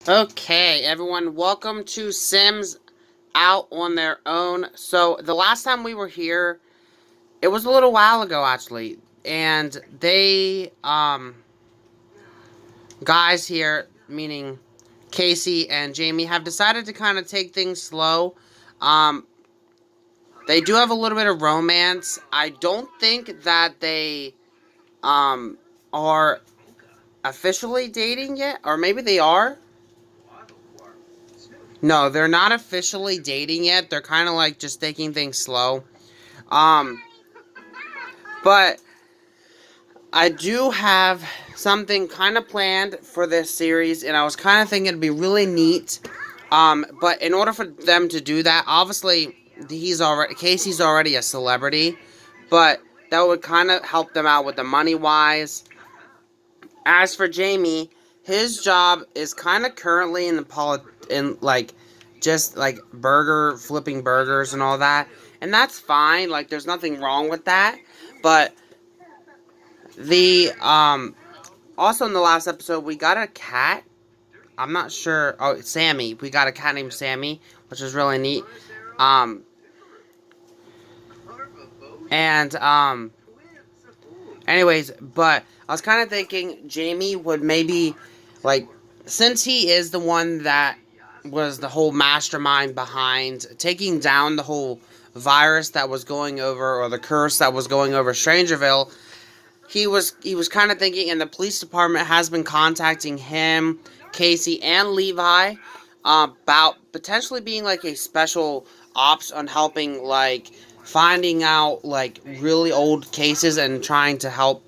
Okay, everyone, welcome to Sims Out on Their Own. So, the last time we were here, it was a little while ago actually, and guys here, meaning Casey and Jamie, have decided to kind of take things slow. Um, they do have a little bit of romance. I don't think that they, um, are officially dating yet, or maybe they are. No, they're not officially dating yet. They're kind of like just taking things slow. Um, but I do have something kind of planned for this series, and I was kind of thinking it'd be really neat. But in order for them to do that, obviously Casey's already a celebrity, but that would kind of help them out with the money wise. As for Jamie, his job is kind of currently in like just like burger flipping burgers and all that, and that's fine. Like, there's nothing wrong with that, but the also in the last episode we got a cat. I'm not sure. Oh, Sammy. We got a cat named Sammy, which is really neat. Um, and anyways, but I was kind of thinking Jamie would maybe, like, since he is the one that was the whole mastermind behind taking down the whole virus that was going over, or the curse that was going over Strangerville. He was kind of thinking, and the police department has been contacting him, Casey, and Levi about potentially being like a special ops on helping, like, finding out like really old cases and trying to help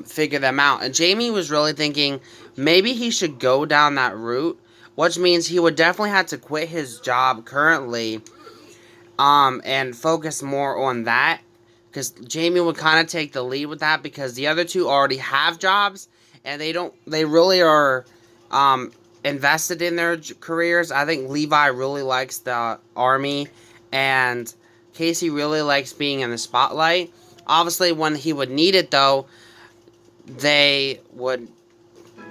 figure them out. And Jamie was really thinking maybe he should go down that route, which means he would definitely have to quit his job currently and focus more on that, because Jamie would kind of take the lead with that, because the other two already have jobs and they really are invested in their careers. I think Levi really likes the army, and Casey really likes being in the spotlight. Obviously, when he would need it, though, they would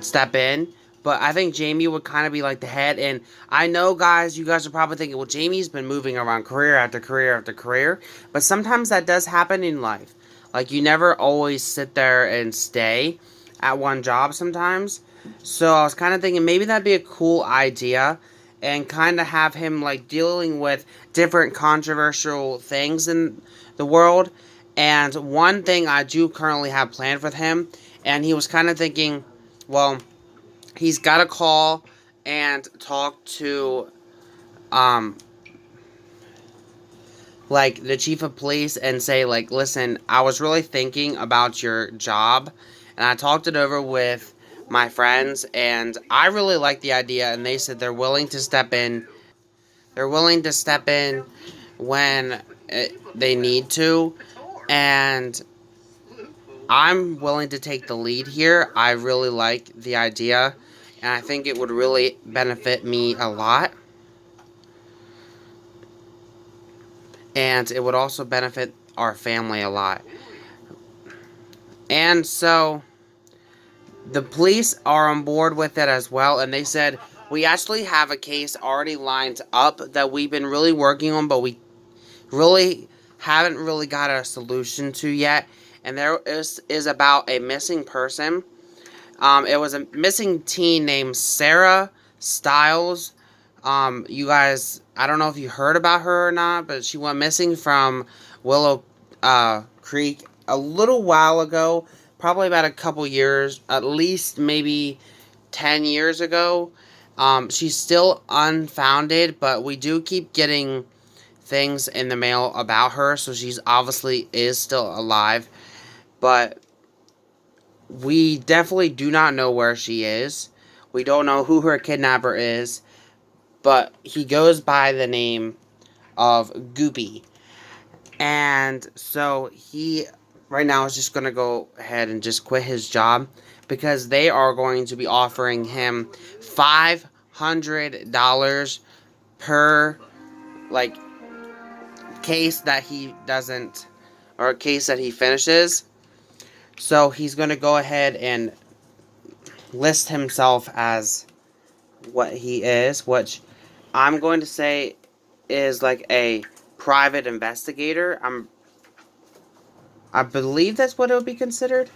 step in. But I think Jamie would kind of be like the head. And I know, guys, you guys are probably thinking, well, Jamie's been moving around career after career after career. But sometimes that does happen in life. Like, you never always sit there and stay at one job sometimes. So I was kind of thinking maybe that'd be a cool idea. And kind of have him, like, dealing with different controversial things in the world. And one thing I do currently have planned for him. And he was kind of thinking, well, he's got to call and talk to um like the chief of police and say, like, listen, I was really thinking about your job, and I talked it over with my friends, and I really like the idea, and they said they're willing to step in when they need to, and I'm willing to take the lead here. I really like the idea, and I think it would really benefit me a lot. And it would also benefit our family a lot. And so the police are on board with it as well, and they said we actually have a case already lined up that we've been really working on, but we really haven't really got a solution to yet. And there is about a missing person. It was a missing teen named Sarah Stiles. You guys, I don't know if you heard about her or not, but she went missing from Willow Creek a little while ago, probably about a couple years, at least maybe 10 years ago. She's still unfounded, but we do keep getting things in the mail about her, so she's obviously is still alive. But we definitely do not know where she is. We don't know who her kidnapper is, but he goes by the name of Goopy. And so he right now is just going to go ahead and just quit his job, because they are going to be offering him $500 per, like, case that he doesn't, or a case that he finishes. So he's going to go ahead and list himself as what he is, which I'm going to say is like a private investigator. I believe that's what it would be considered.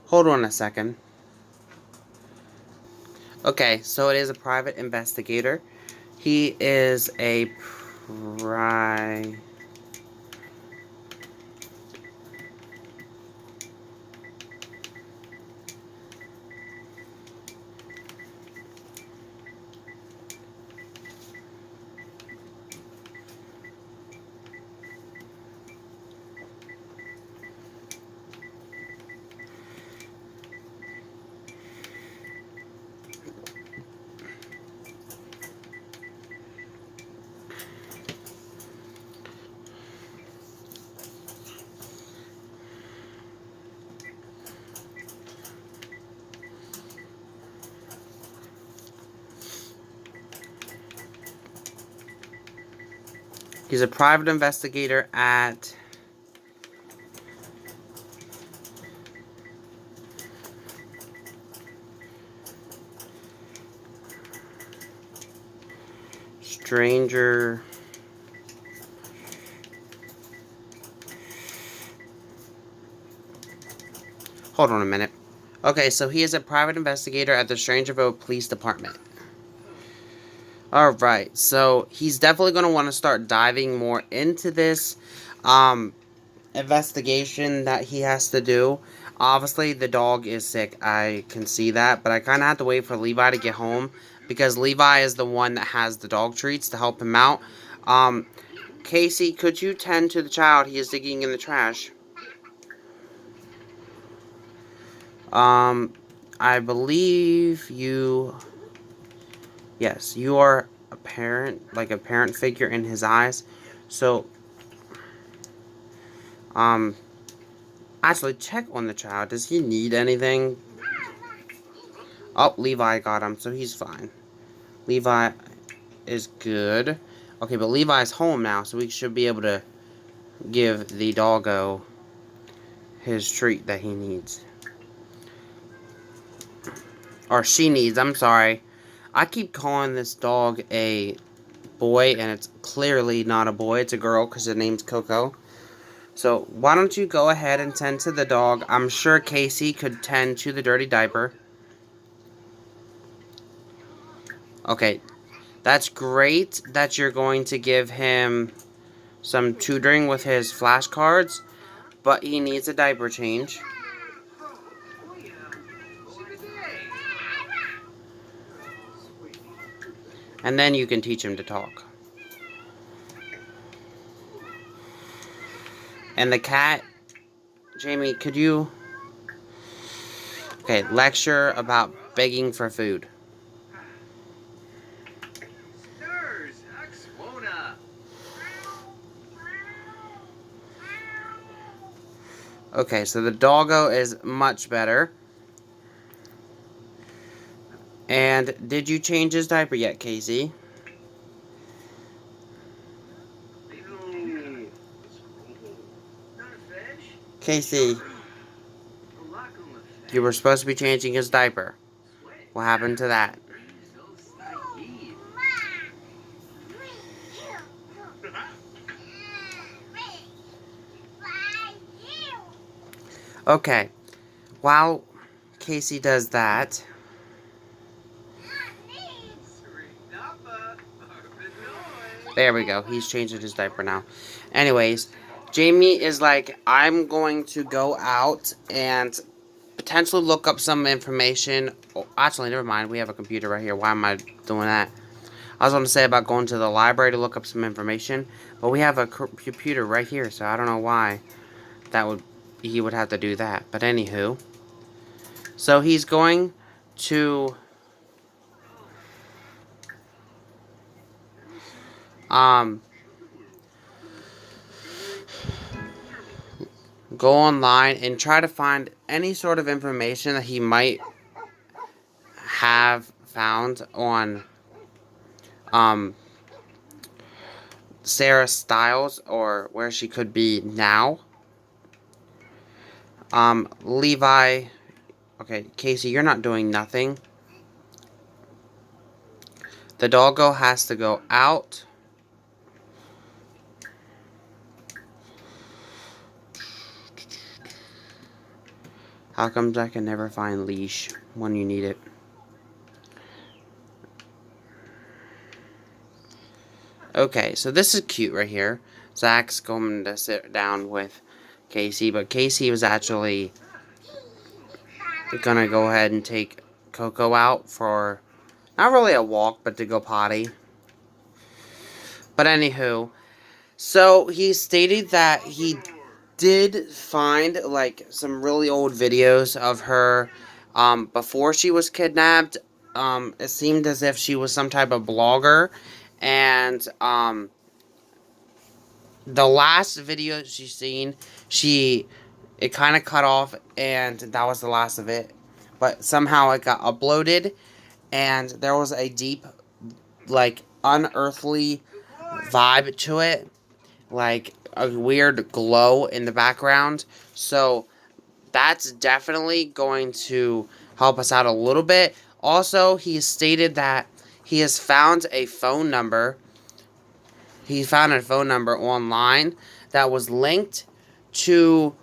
Hold on a second. Okay, so it is a private investigator. He is a He's a private investigator at Stranger. Hold on a minute. Okay, so he is a private investigator at the Strangerville Police Department. Alright, so he's definitely going to want to start diving more into this investigation that he has to do. Obviously, the dog is sick. I can see that, but I kind of have to wait for Levi to get home because Levi is the one that has the dog treats to help him out. Casey, could you tend to the child? He is digging in the trash. I believe you... Yes, you are a parent, like a parent figure in his eyes. So, actually check on the child. Does he need anything? Oh, Levi got him, so he's fine. Levi is good. Okay, but Levi's home now, so we should be able to give the doggo his treat that he needs. Or she needs, I'm sorry. I keep calling this dog a boy, and it's clearly not a boy. It's a girl, because her name's Coco. So, why don't you go ahead and tend to the dog. I'm sure Casey could tend to the dirty diaper. Okay, that's great that you're going to give him some tutoring with his flashcards, but he needs a diaper change. And then you can teach him to talk. And the cat, Jamie, could you... Okay, lecture about begging for food. Okay, so the doggo is much better. And did you change his diaper yet, Casey? Casey, you were supposed to be changing his diaper. What happened to that? Okay, while Casey does that... There we go. He's changing his diaper now. Anyways, Jamie is like, I'm going to go out and potentially look up some information. Oh, actually, never mind. We have a computer right here. Why am I doing that? I was going to say about going to the library to look up some information, but we have a computer right here, so I don't know why he would have to do that. But anywho, so he's going to go online and try to find any sort of information that he might have found on Sarah Stiles, or where she could be now. Levi, Okay, Casey, you're not doing nothing. The doggo has to go out. How comes I can never find leash when you need it? Okay, so this is cute right here. Zach's going to sit down with Casey, but Casey was actually gonna go ahead and take Coco out for not really a walk, but to go potty. But anywho, so he stated that he did find like some really old videos of her before she was kidnapped. It seemed as if she was some type of blogger, and the last video she's seen, it kind of cut off, and that was the last of it. But somehow it got uploaded, and there was a deep, like, unearthly vibe to it, like a weird glow in the background. So that's definitely going to help us out a little bit. Also, he stated that he has found a phone number. He found a phone number online that was linked to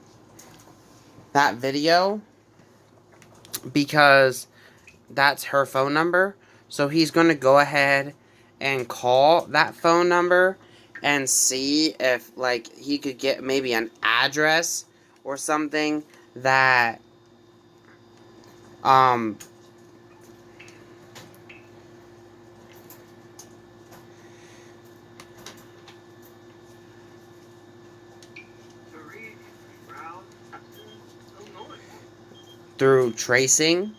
that video because that's her phone number. So he's going to go ahead and call that phone number and see if, like, he could get maybe an address or something that through tracing.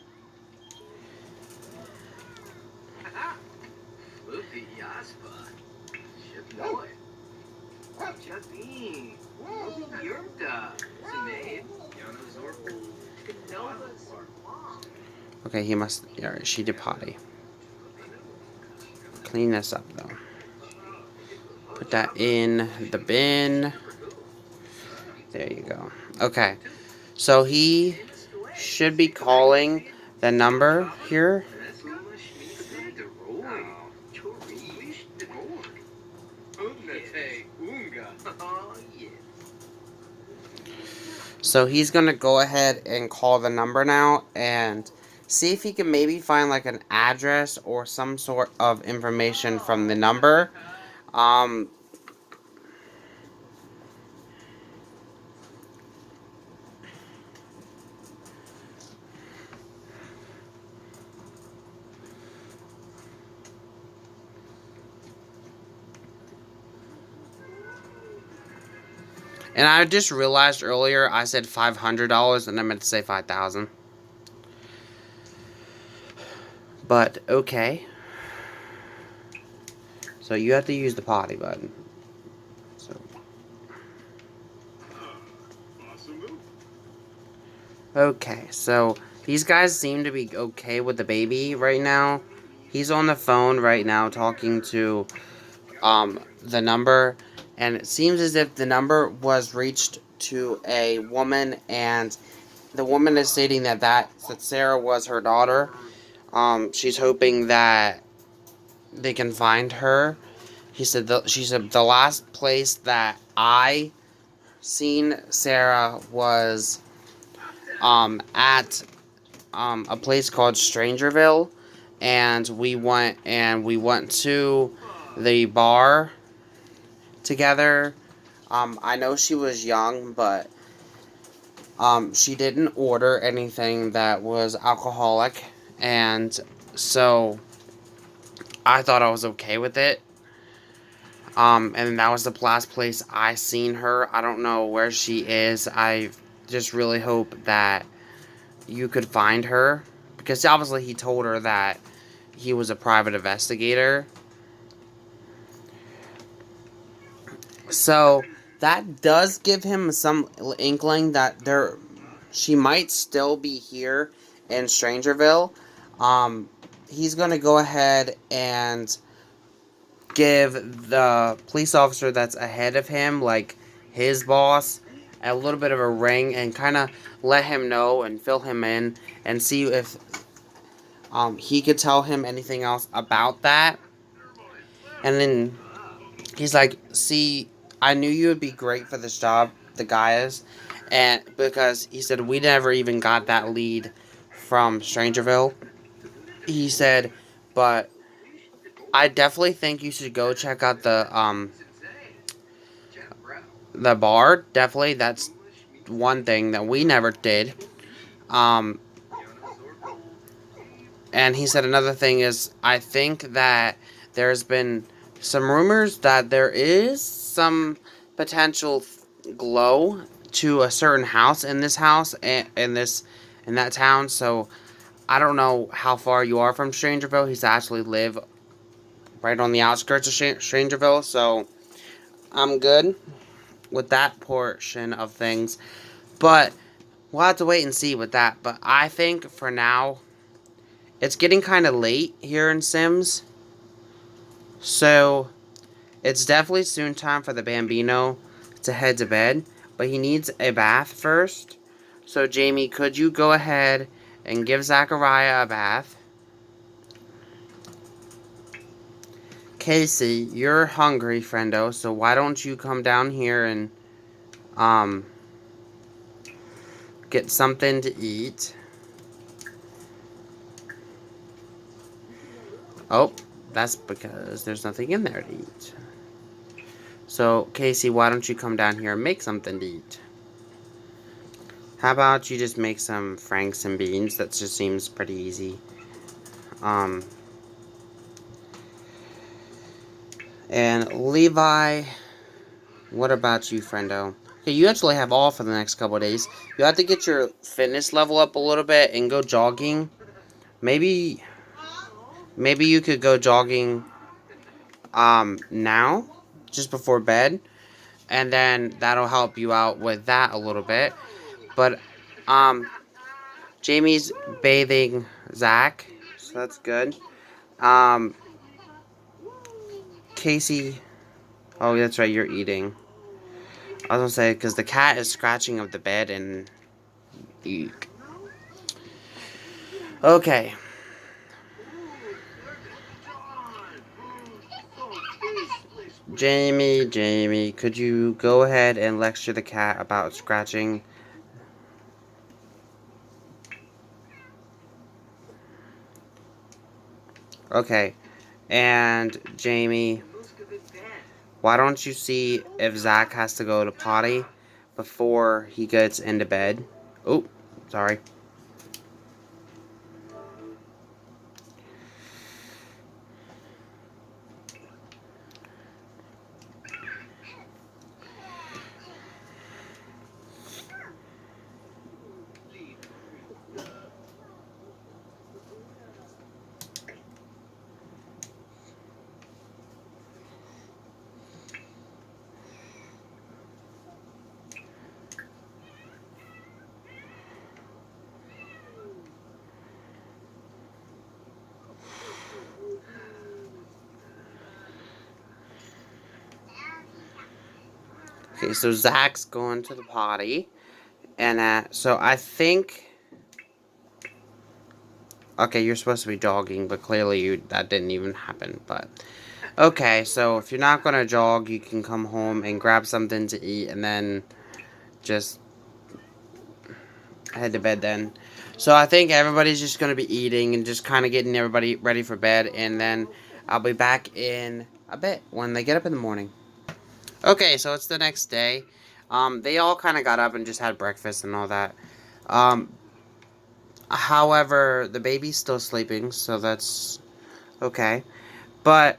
Okay, he must. Yeah, she did potty. Clean this up though. Put that in the bin. There you go. Okay, so he should be calling the number here. So he's going to go ahead and call the number now and see if he can maybe find like an address or some sort of information from the number. And I just realized earlier I said $500 and I meant to say $5,000. But okay. So you have to use the potty button. So. Okay, so these guys seem to be okay with the baby right now. He's on the phone right now talking to the number, and it seems as if the number was reached to a woman, and the woman is stating that Sarah was her daughter. She's hoping that they can find her. She said the last place that I seen Sarah was at a place called Strangerville, and we went to the bar together. I know she was young, but she didn't order anything that was alcoholic, and so I thought I was okay with it. And that was the last place I seen her. I don't know where she is. I just really hope that you could find her, because obviously he told her that he was a private investigator. So that does give him some inkling that she might still be here in Strangerville. He's gonna go ahead and give the police officer that's ahead of him, like his boss, a little bit of a ring and kind of let him know and fill him in and see if he could tell him anything else about that. And then he's like, see, I knew you would be great for this job, the guy is. And because he said, we never even got that lead from Strangerville. He said, but I definitely think you should go check out the bar. Definitely, that's one thing that we never did. Um, and he said another thing is, I think that there's been some rumors that there is some potential glow to a certain house in this house and in that town. So I don't know how far you are from Strangerville. He's actually live right on the outskirts of Strangerville, so I'm good with that portion of things. But we'll have to wait and see with that. But I think for now, it's getting kind of late here in Sims. So it's definitely soon time for the Bambino to head to bed. But he needs a bath first. So Jamie, could you go ahead and give Zachariah a bath? Casey, you're hungry, friendo. So why don't you come down here and um get something to eat? Oh, that's because there's nothing in there to eat. So, Casey, why don't you come down here and make something to eat? How about you just make some franks and beans? That just seems pretty easy. And Levi, what about you, friendo? Okay, you actually have all for the next couple of days. You have to get your fitness level up a little bit and go jogging. Maybe you could go jogging now, just before bed, and then that'll help you out with that a little bit. But Jamie's bathing Zach, so that's good. Casey, oh that's right, you're eating. I was gonna say because the cat is scratching up the bed and eek. Okay. Jamie, could you go ahead and lecture the cat about scratching? Okay. And Jamie, why don't you see if Zach has to go to potty before he gets into bed? Oh, sorry. Okay, so Zach's going to the potty. And so I think... Okay, you're supposed to be jogging, but clearly that didn't even happen. But okay, so if you're not going to jog, you can come home and grab something to eat and then just head to bed then. So I think everybody's just going to be eating and just kind of getting everybody ready for bed. And then I'll be back in a bit when they get up in the morning. Okay, so it's the next day. They all kind of got up and just had breakfast and all that. However, the baby's still sleeping, so that's okay. But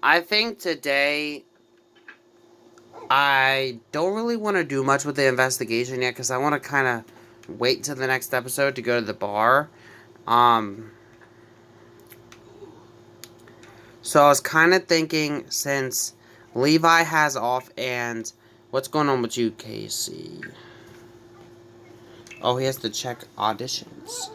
I think today I don't really want to do much with the investigation yet because I want to kind of wait till the next episode to go to the bar. So I was kind of thinking since Levi has off and what's going on with you, Casey? Oh, he has to check auditions.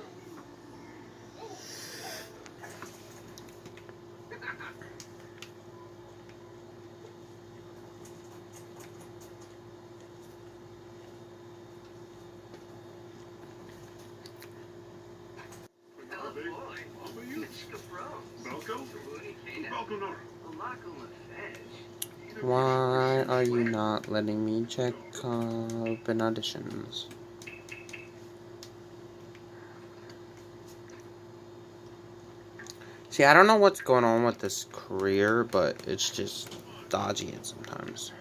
Why are you not letting me check open auditions? See, I don't know what's going on with this career, but it's just dodgy it sometimes.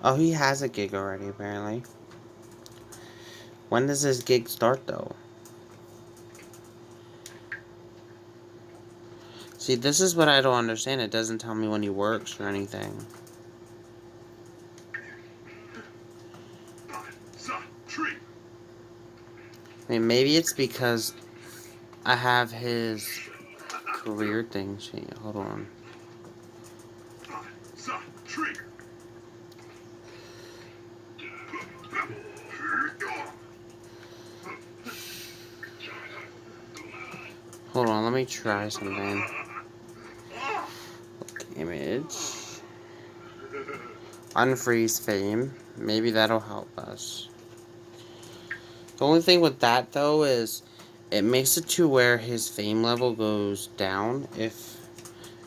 Oh, he has a gig already, apparently. When does this gig start, though? See, this is what I don't understand. It doesn't tell me when he works or anything. I mean, maybe it's because I have his career thing. Hold on. Hold on, let me try something. Image. Unfreeze fame. Maybe that'll help us. The only thing with that, though, is it makes it to where his fame level goes down if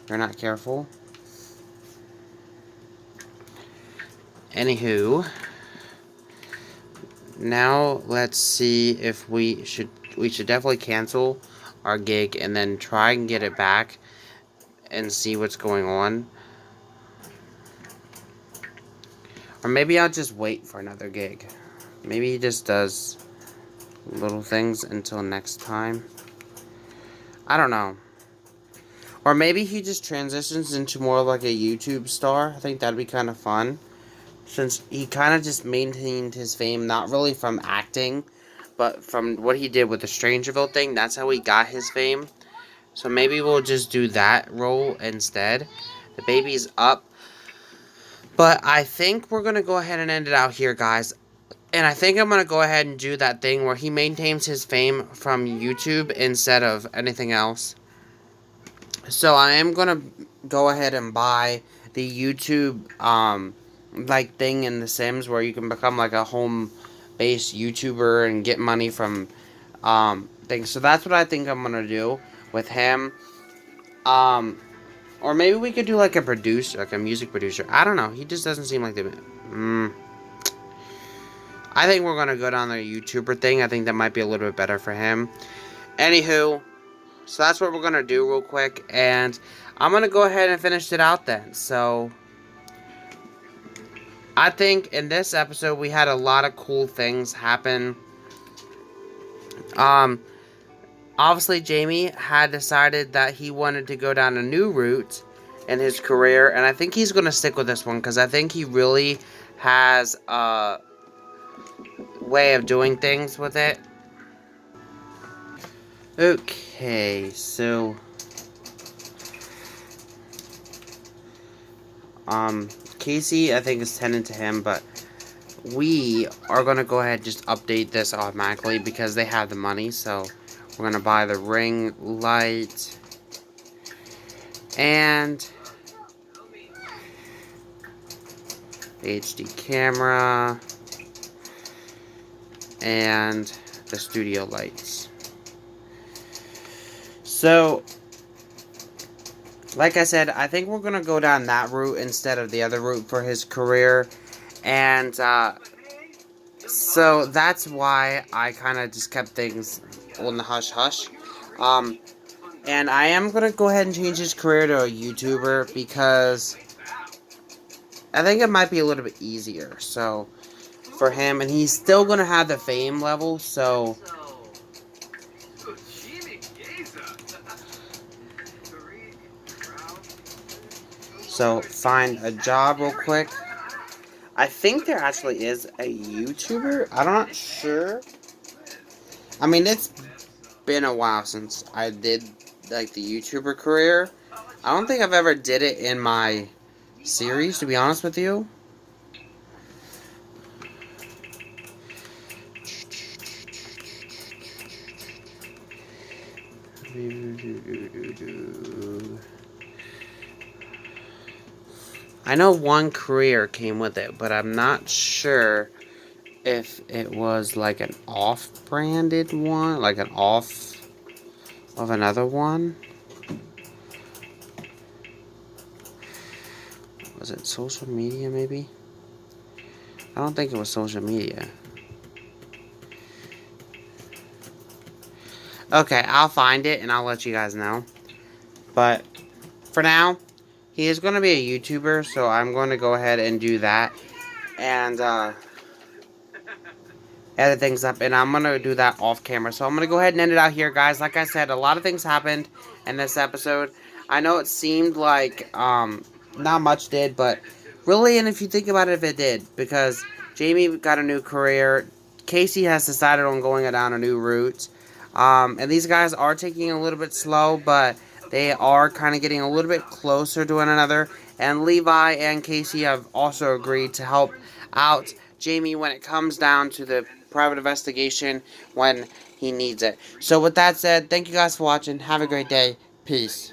you're not careful. Anywho, now let's see if we should definitely cancel our gig and then try and get it back and see what's going on. Or maybe I'll just wait for another gig. Maybe he just does little things until next time. I don't know. Or maybe he just transitions into more like a YouTube star. I think that'd be kind of fun. Since he kind of just maintained his fame, not really from acting, but from what he did with the Strangerville thing. That's how he got his fame. So maybe we'll just do that role instead. The baby's up. But I think we're going to go ahead and end it out here, guys. And I think I'm going to go ahead and do that thing where he maintains his fame from YouTube instead of anything else. So I am going to go ahead and buy the YouTube, like, thing in The Sims where you can become, like, a home-based YouTuber and get money from, things. So that's what I think I'm going to do with him. Or maybe we could do, like, a producer, like a music producer. I don't know. He just doesn't seem like the... I think we're going to go down the YouTuber thing. I think that might be a little bit better for him. Anywho, so that's what we're going to do real quick. And I'm going to go ahead and finish it out then. So, I think in this episode we had a lot of cool things happen. Obviously Jamie had decided that he wanted to go down a new route in his career. And I think he's going to stick with this one because I think he really has a way of doing things with it. Okay, so Casey I think is tending to him, but we are gonna go ahead and just update this automatically because they have the money. So we're gonna buy the ring light and the HD camera and the studio lights. So, like I said, I think we're going to go down that route instead of the other route for his career. And, so that's why I kind of just kept things on the hush-hush. And I am going to go ahead and change his career to a YouTuber because I think it might be a little bit easier, so, for him. And he's still going to have the fame level, so... So, find a job real quick. I think there actually is a YouTuber. I'm not sure. I mean, it's been a while since I did, like, the YouTuber career. I don't think I've ever did it in my series, to be honest with you. I know one career came with it, but I'm not sure if it was like an off-branded one, like an off of another one. Was it social media, maybe? I don't think it was social media. Okay, I'll find it and I'll let you guys know. But for now, he is going to be a YouTuber, so I'm going to go ahead and do that. And edit things up, and I'm going to do that off camera. So I'm going to go ahead and end it out here, guys. Like I said, a lot of things happened in this episode. I know it seemed like not much did, but really, and if you think about it, if it did, because Jamie got a new career, Casey has decided on going down a new route, and these guys are taking a little bit slow, but they are kind of getting a little bit closer to one another, and Levi and Casey have also agreed to help out Jamie when it comes down to the private investigation when he needs it. So with that said, thank you guys for watching. Have a great day. Peace.